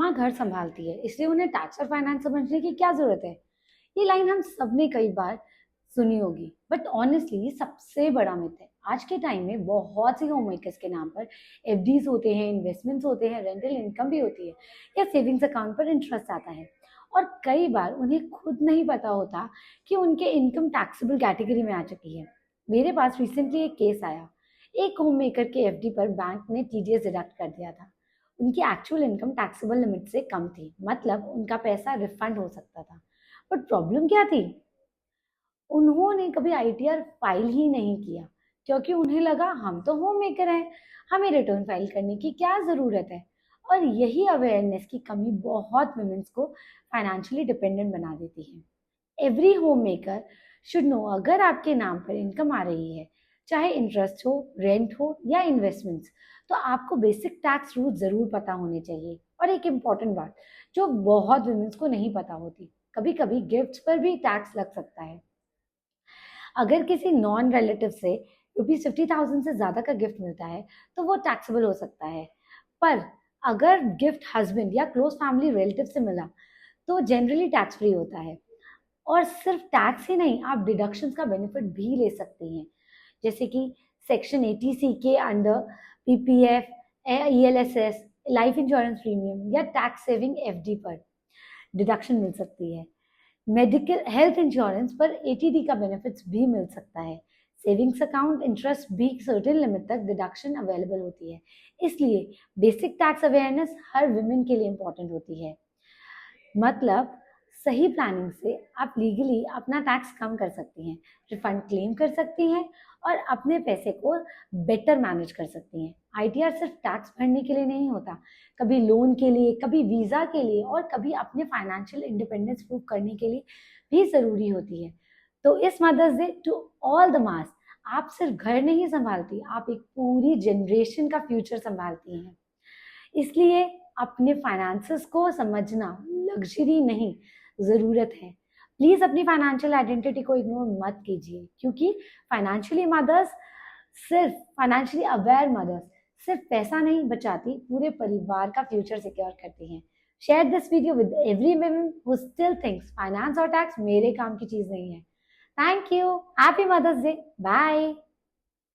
माँ घर संभालती है, इसलिए उन्हें टैक्स और फाइनेंस समझने की क्या जरूरत है। ये लाइन हम सबने कई बार सुनी होगी, बट ऑनेस्टली ये सबसे बड़ा मिथ है। आज के टाइम में बहुत सी होम मेकर्स के नाम पर एफडीज होते हैं, इन्वेस्टमेंट्स होते हैं, रेंटल इनकम भी होती है या सेविंग्स अकाउंट पर इंटरेस्ट आता है। और कई बार उन्हें खुद नहीं पता होता कि उनके इनकम टैक्सेबल कैटेगरी में आ चुकी है। मेरे पास रिसेंटली एक केस आया। एक होम मेकर के एफडी पर बैंक ने टीडीएस डिडक्ट कर दिया था। उनकी एक्चुअल इनकम टैक्सेबल लिमिट से कम थी, मतलब उनका पैसा रिफंड हो सकता था। बट प्रॉब्लम क्या थी? उन्होंने कभी आईटीआर फाइल ही नहीं किया, क्योंकि उन्हें लगा हम तो होम मेकर हैं, हमें रिटर्न फाइल करने की क्या जरूरत है। और यही अवेयरनेस की कमी बहुत वुमेन्स को फाइनेंशियली डिपेंडेंट बना देती है। Every home maker should know, अगर आपके नाम पर इनकम आ रही है, चाहे इंटरेस्ट हो, रेंट हो या इन्वेस्टमेंट्स, तो आपको बेसिक टैक्स रूल जरूर पता होने चाहिए। और एक इम्पॉर्टेंट बात जो बहुत वुमेन्स को नहीं पता होती, कभी कभी गिफ्ट्स पर भी टैक्स लग सकता है। अगर किसी नॉन रिलेटिव से ₹50,000 से ज्यादा का गिफ्ट मिलता है तो वो टैक्सेबल हो सकता है। पर अगर गिफ्ट हस्बैंड या क्लोज फैमिली रिलेटिव से मिला तो जनरली टैक्स फ्री होता है। और सिर्फ टैक्स ही नहीं, आप डिडक्शंस का बेनिफिट भी ले सकती हैं, जैसे कि सेक्शन 80C के under PPF, ELSS, life insurance premium या टैक्स सेविंग एफडी पर डिडक्शन मिल सकती है। मेडिकल हेल्थ इंश्योरेंस पर एटीडी का बेनिफिट्स भी मिल सकता है। सेविंग्स अकाउंट इंटरेस्ट भी सर्टेन लिमिट तक डिडक्शन अवेलेबल होती है। इसलिए बेसिक टैक्स अवेयरनेस हर वुमेन के लिए इंपॉर्टेंट होती है। मतलब सही प्लानिंग से आप लीगली अपना टैक्स कम कर सकती हैं, रिफंड क्लेम कर सकती हैं और अपने पैसे को बेटर मैनेज कर सकती हैं। आईटीआर सिर्फ टैक्स भरने के लिए नहीं होता, कभी लोन के लिए, कभी वीजा के लिए और कभी अपने फाइनेंशियल इंडिपेंडेंस प्रूव करने के लिए भी जरूरी होती है। तो इस mother's day to all the moms, आप सिर्फ घर नहीं संभालती, आप एक पूरी जनरेशन का फ्यूचर संभालती हैं। इसलिए अपने फाइनेंसेस को समझना लग्जरी नहीं, जरूरत है। प्लीज अपनी फाइनेंशियल आइडेंटिटी को इग्नोर मत कीजिए, क्योंकि फाइनेंशियली अवेयर मदर्स सिर्फ पैसा नहीं बचाती, पूरे परिवार का फ्यूचर सिक्योर करती हैं। Share this video with every woman who still thinks finance और टैक्स मेरे काम की चीज नहीं है। Thank you. Happy mother's day. Bye.